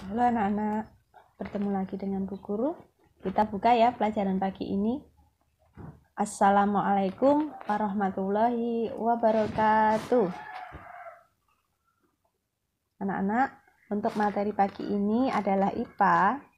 Halo anak-anak, bertemu lagi dengan Bu Guru. Kita buka ya pelajaran pagi ini. Assalamualaikum warahmatullahi wabarakatuh. Anak-anak, untuk materi pagi ini adalah IPA.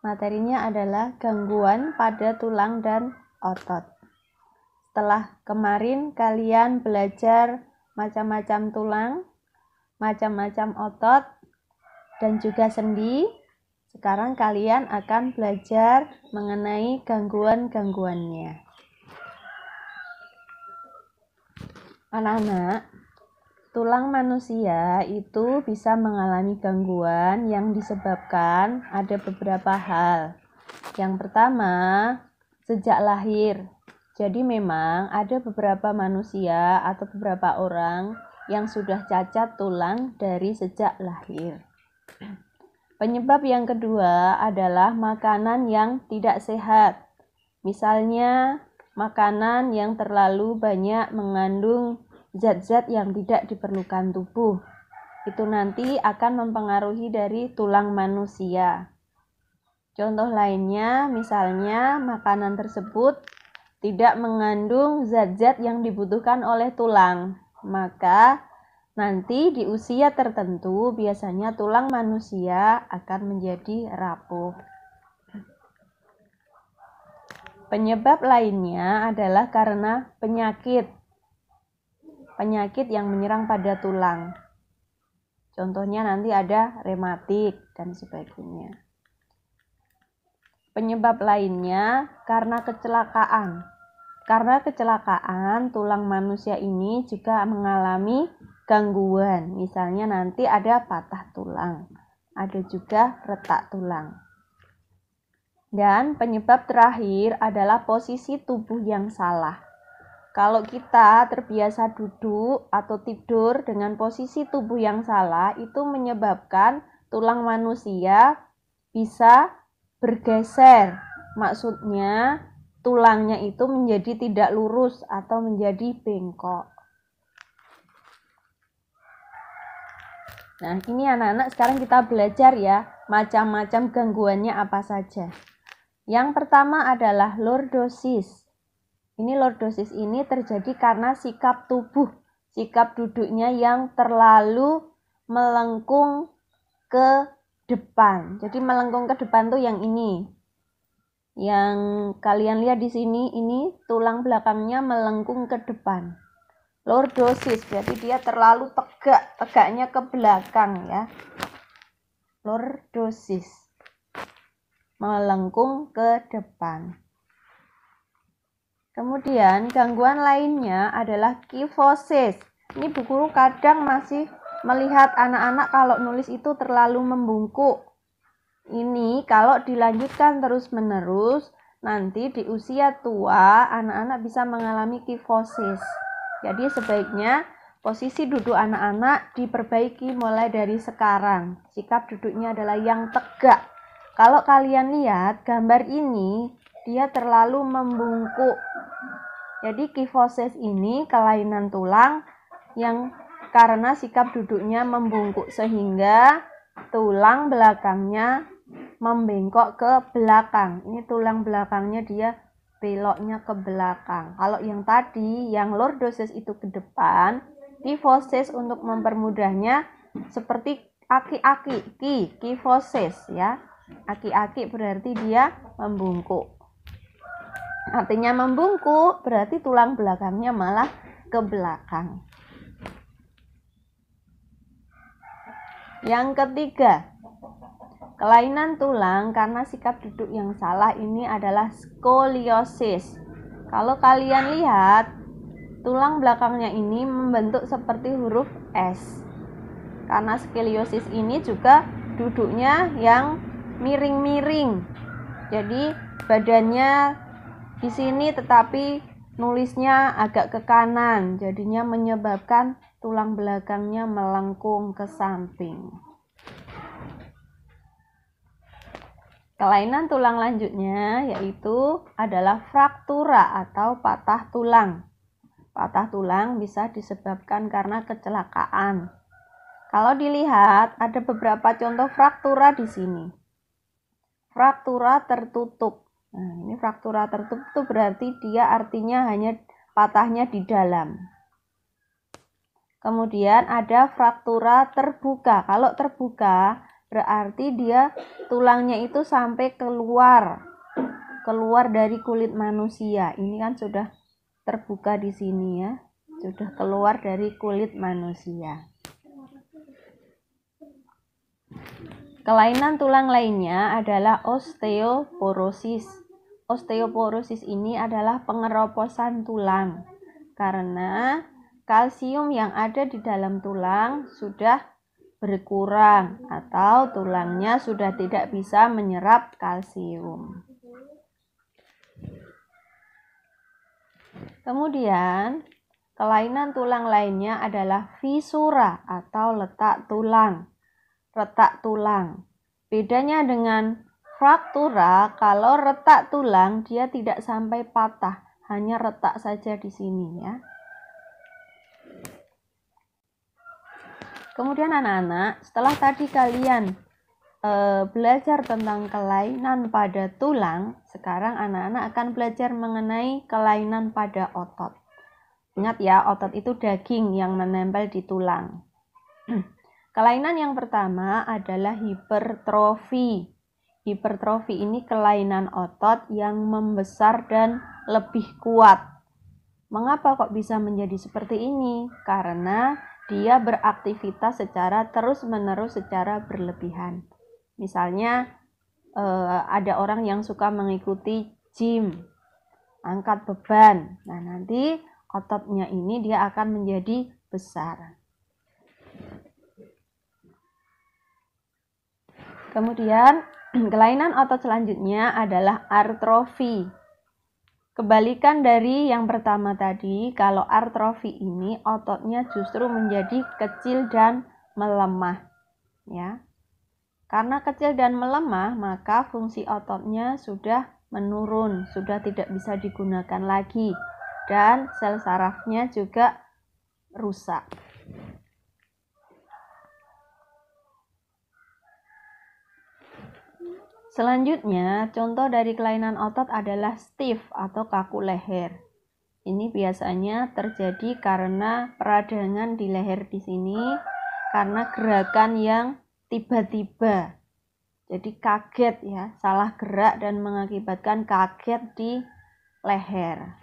Materinya adalah gangguan pada tulang dan otot. Setelah kemarin kalian belajar macam-macam tulang, macam-macam otot, dan juga sendi, sekarang kalian akan belajar mengenai gangguan-gangguannya. Anak-anak, tulang manusia itu bisa mengalami gangguan yang disebabkan ada beberapa hal. Yang pertama, sejak lahir. Jadi memang ada beberapa manusia atau beberapa orang yang sudah cacat tulang dari sejak lahir. Penyebab yang kedua adalah makanan yang tidak sehat. Misalnya, makanan yang terlalu banyak mengandung zat-zat yang tidak diperlukan tubuh. Itu nanti akan mempengaruhi dari tulang manusia. Contoh lainnya, misalnya makanan tersebut tidak mengandung zat-zat yang dibutuhkan oleh tulang. Maka nanti di usia tertentu biasanya tulang manusia akan menjadi rapuh. Penyebab lainnya adalah karena penyakit yang menyerang pada tulang. Contohnya nanti ada rematik dan sebagainya. Penyebab lainnya karena kecelakaan. Karena kecelakaan, tulang manusia ini juga mengalami gangguan. Misalnya nanti ada patah tulang, ada juga retak tulang. Dan penyebab terakhir adalah posisi tubuh yang salah. Kalau kita terbiasa duduk atau tidur dengan posisi tubuh yang salah, itu menyebabkan tulang manusia bisa bergeser. Maksudnya tulangnya itu menjadi tidak lurus atau menjadi bengkok. Nah, ini anak-anak sekarang kita belajar ya, macam-macam gangguannya apa saja. Yang pertama adalah lordosis. Lordosis ini terjadi karena sikap tubuh, sikap duduknya yang terlalu melengkung ke depan. Jadi melengkung ke depan tuh yang ini. Yang kalian lihat di sini, ini tulang belakangnya melengkung ke depan. Lordosis, berarti dia terlalu tegak, tegaknya ke belakang ya. Lordosis, melengkung ke depan. Kemudian gangguan lainnya adalah kifosis. Ini Bu Guru kadang masih melihat anak-anak kalau nulis itu terlalu membungkuk. Ini kalau dilanjutkan terus-menerus, nanti di usia tua anak-anak bisa mengalami kifosis. Jadi sebaiknya posisi duduk anak-anak diperbaiki mulai dari sekarang. Sikap duduknya adalah yang tegak. Kalau kalian lihat gambar ini, dia terlalu membungkuk. Jadi kifosis ini kelainan tulang yang karena sikap duduknya membungkuk sehingga tulang belakangnya membengkok ke belakang. Ini tulang belakangnya dia beloknya ke belakang. Kalau yang tadi, yang lordosis itu ke depan, kifosis untuk mempermudahnya seperti aki-aki, kifosis ya. Aki-aki berarti dia membungkuk. Artinya membungkuk berarti tulang belakangnya malah ke belakang. Yang ketiga, kelainan tulang karena sikap duduk yang salah ini adalah skoliosis. Kalau kalian lihat, tulang belakangnya ini membentuk seperti huruf S. Karena skoliosis ini juga duduknya yang miring-miring. Jadi badannya di sini tetapi nulisnya agak ke kanan. Jadinya menyebabkan tulang belakangnya melengkung ke samping. Kelainan tulang lanjutnya yaitu adalah fraktura atau patah tulang. Patah tulang bisa disebabkan karena kecelakaan. Kalau dilihat ada beberapa contoh fraktura di sini. Fraktura tertutup. Nah, ini fraktura tertutup itu berarti dia artinya hanya patahnya di dalam. Kemudian ada fraktura terbuka. Kalau terbuka berarti dia tulangnya itu sampai keluar dari kulit manusia. Ini kan sudah terbuka di sini ya. Sudah keluar dari kulit manusia. Kelainan tulang lainnya adalah osteoporosis. Osteoporosis ini adalah pengeroposan tulang karena kalsium yang ada di dalam tulang sudah berkurang atau tulangnya sudah tidak bisa menyerap kalsium. Kemudian, kelainan tulang lainnya adalah fisura atau letak tulang. Retak tulang. Bedanya dengan fraktura, kalau retak tulang dia tidak sampai patah, hanya retak saja di sini ya. Kemudian anak-anak, setelah tadi kalian belajar tentang kelainan pada tulang, sekarang anak-anak akan belajar mengenai kelainan pada otot. Ingat ya, otot itu daging yang menempel di tulang. Kelainan yang pertama adalah hipertrofi. Hipertrofi ini kelainan otot yang membesar dan lebih kuat. Mengapa kok bisa menjadi seperti ini? Karena dia beraktivitas secara terus-menerus secara berlebihan. Misalnya ada orang yang suka mengikuti gym, angkat beban. Nah, nanti ototnya ini dia akan menjadi besar. Kemudian kelainan otot selanjutnya adalah artrofi. Kebalikan dari yang pertama tadi, kalau artrofi ini ototnya justru menjadi kecil dan melemah. Ya. Karena kecil dan melemah, maka fungsi ototnya sudah menurun, sudah tidak bisa digunakan lagi. Dan sel sarafnya juga rusak. Selanjutnya, contoh dari kelainan otot adalah stiff atau kaku leher. Ini biasanya terjadi karena peradangan di leher di sini karena gerakan yang tiba-tiba. Jadi kaget ya, salah gerak dan mengakibatkan kaget di leher.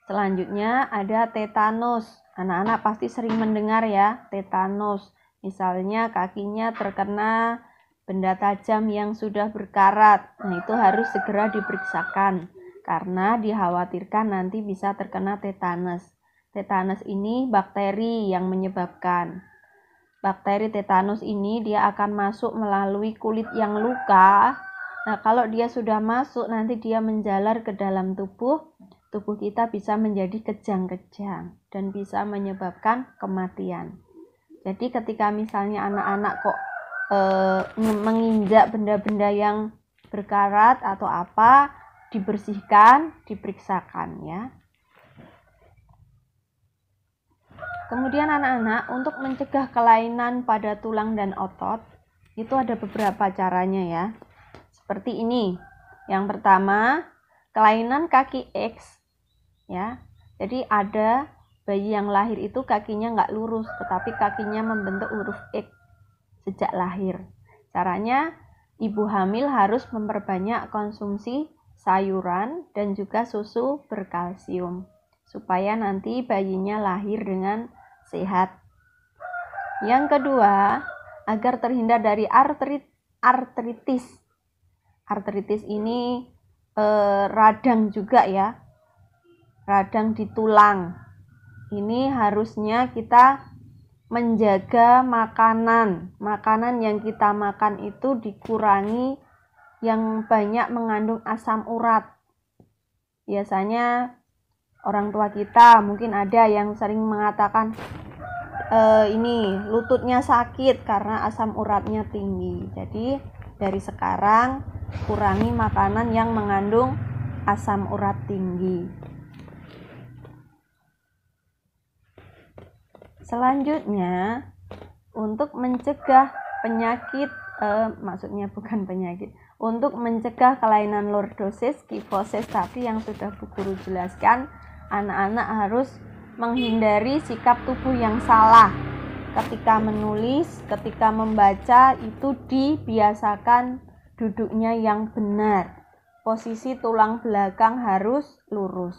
Selanjutnya ada tetanus. Anak-anak pasti sering mendengar ya, tetanus. Misalnya kakinya terkena benda tajam yang sudah berkarat. Nah, itu harus segera diperiksakan karena dikhawatirkan nanti bisa terkena tetanus. Tetanus ini bakteri yang menyebabkan. Bakteri tetanus ini dia akan masuk melalui kulit yang luka. Nah, kalau dia sudah masuk nanti dia menjalar ke dalam tubuh kita bisa menjadi kejang-kejang dan bisa menyebabkan kematian. Jadi ketika misalnya anak-anak kok menginjak benda-benda yang berkarat atau apa, dibersihkan, diperiksakan ya. Kemudian anak-anak untuk mencegah kelainan pada tulang dan otot, itu ada beberapa caranya ya. Seperti ini. Yang pertama, kelainan kaki X ya. Jadi ada bayi yang lahir itu kakinya nggak lurus, tetapi kakinya membentuk huruf X sejak lahir. Caranya, ibu hamil harus memperbanyak konsumsi sayuran dan juga susu berkalsium, supaya nanti bayinya lahir dengan sehat. Yang kedua, agar terhindar dari artritis. Artritis ini radang juga ya, radang di tulang. Ini harusnya kita menjaga makanan yang kita makan itu dikurangi yang banyak mengandung asam urat. Biasanya orang tua kita mungkin ada yang sering mengatakan ini lututnya sakit karena asam uratnya tinggi. Jadi dari sekarang kurangi makanan yang mengandung asam urat tinggi. Selanjutnya, untuk mencegah penyakit, untuk mencegah kelainan lordosis, kifosis tadi yang sudah Bu Guru jelaskan, anak-anak harus menghindari sikap tubuh yang salah. Ketika menulis, ketika membaca, itu dibiasakan duduknya yang benar. Posisi tulang belakang harus lurus.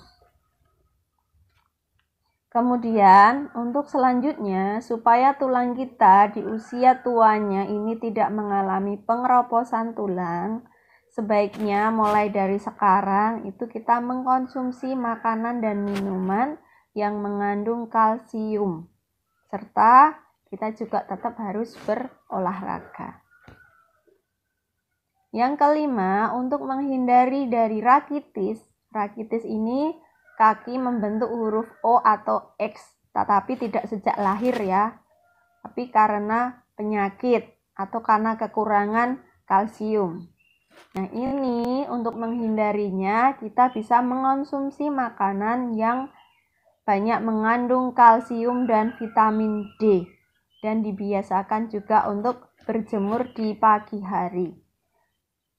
Kemudian untuk selanjutnya, supaya tulang kita di usia tuanya ini tidak mengalami pengeroposan tulang, sebaiknya mulai dari sekarang itu kita mengkonsumsi makanan dan minuman yang mengandung kalsium, serta kita juga tetap harus berolahraga. Yang kelima, untuk menghindari dari rakitis ini kaki membentuk huruf O atau X, tetapi tidak sejak lahir ya, tapi karena penyakit atau karena kekurangan kalsium. Nah, ini untuk menghindarinya kita bisa mengonsumsi makanan yang banyak mengandung kalsium dan vitamin D, dan dibiasakan juga untuk berjemur di pagi hari.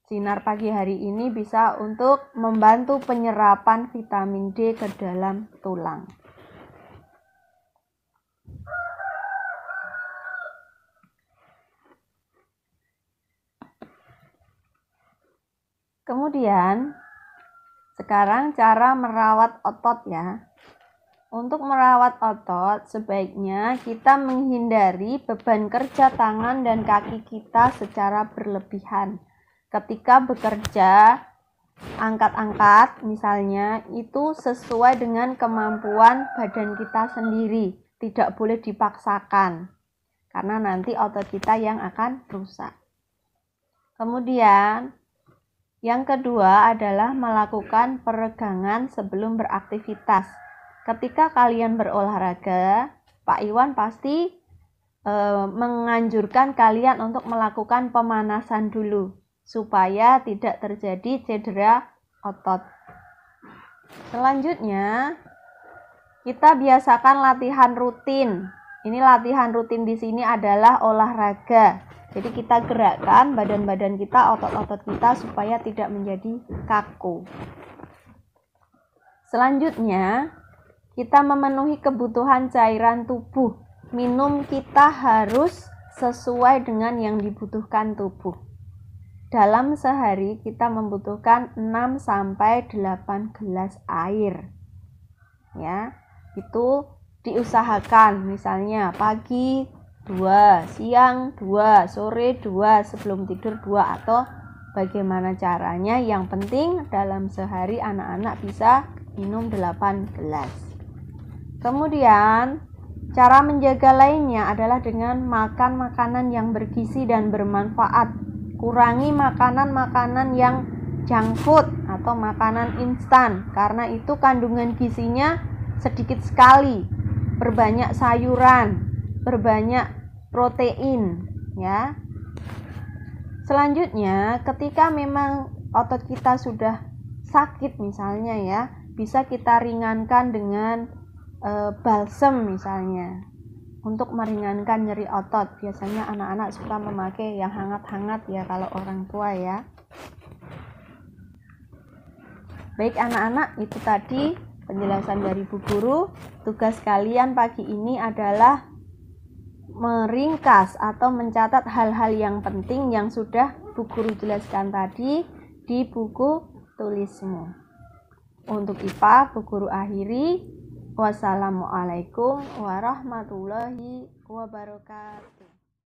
Sinar pagi hari ini bisa untuk membantu penyerapan vitamin D ke dalam tulang. Kemudian, sekarang cara merawat otot ya. Untuk merawat otot, sebaiknya kita menghindari beban kerja tangan dan kaki kita secara berlebihan. Ketika bekerja, angkat-angkat misalnya, itu sesuai dengan kemampuan badan kita sendiri, tidak boleh dipaksakan, karena nanti otot kita yang akan rusak. Kemudian, yang kedua adalah melakukan peregangan sebelum beraktivitas. Ketika kalian berolahraga, Pak Iwan pasti menganjurkan kalian untuk melakukan pemanasan dulu, supaya tidak terjadi cedera otot. Selanjutnya, kita biasakan latihan rutin. Ini latihan rutin di sini adalah olahraga. Jadi kita gerakkan badan-badan kita, otot-otot kita supaya tidak menjadi kaku. Selanjutnya, kita memenuhi kebutuhan cairan tubuh. Minum kita harus sesuai dengan yang dibutuhkan tubuh. Dalam sehari kita membutuhkan 6-8 gelas air. Ya, itu diusahakan, misalnya pagi 2, siang 2, sore 2, sebelum tidur 2, atau bagaimana caranya. Yang penting dalam sehari anak-anak bisa minum 8 gelas. Kemudian cara menjaga lainnya adalah dengan makan makanan yang bergizi dan bermanfaat. Kurangi makanan-makanan yang junk food atau makanan instan, karena itu kandungan gizinya sedikit sekali. Berbanyak sayuran, berbanyak protein ya. Selanjutnya, ketika memang otot kita sudah sakit misalnya ya, bisa kita ringankan dengan balsem misalnya, untuk meringankan nyeri otot. Biasanya anak-anak suka memakai yang hangat-hangat ya kalau orang tua ya. Baik anak-anak, itu tadi penjelasan dari Bu Guru. Tugas kalian pagi ini adalah meringkas atau mencatat hal-hal yang penting yang sudah Bu Guru jelaskan tadi di buku tulismu. Untuk IPA, Bu Guru akhiri. Wassalamualaikum warahmatullahi wabarakatuh.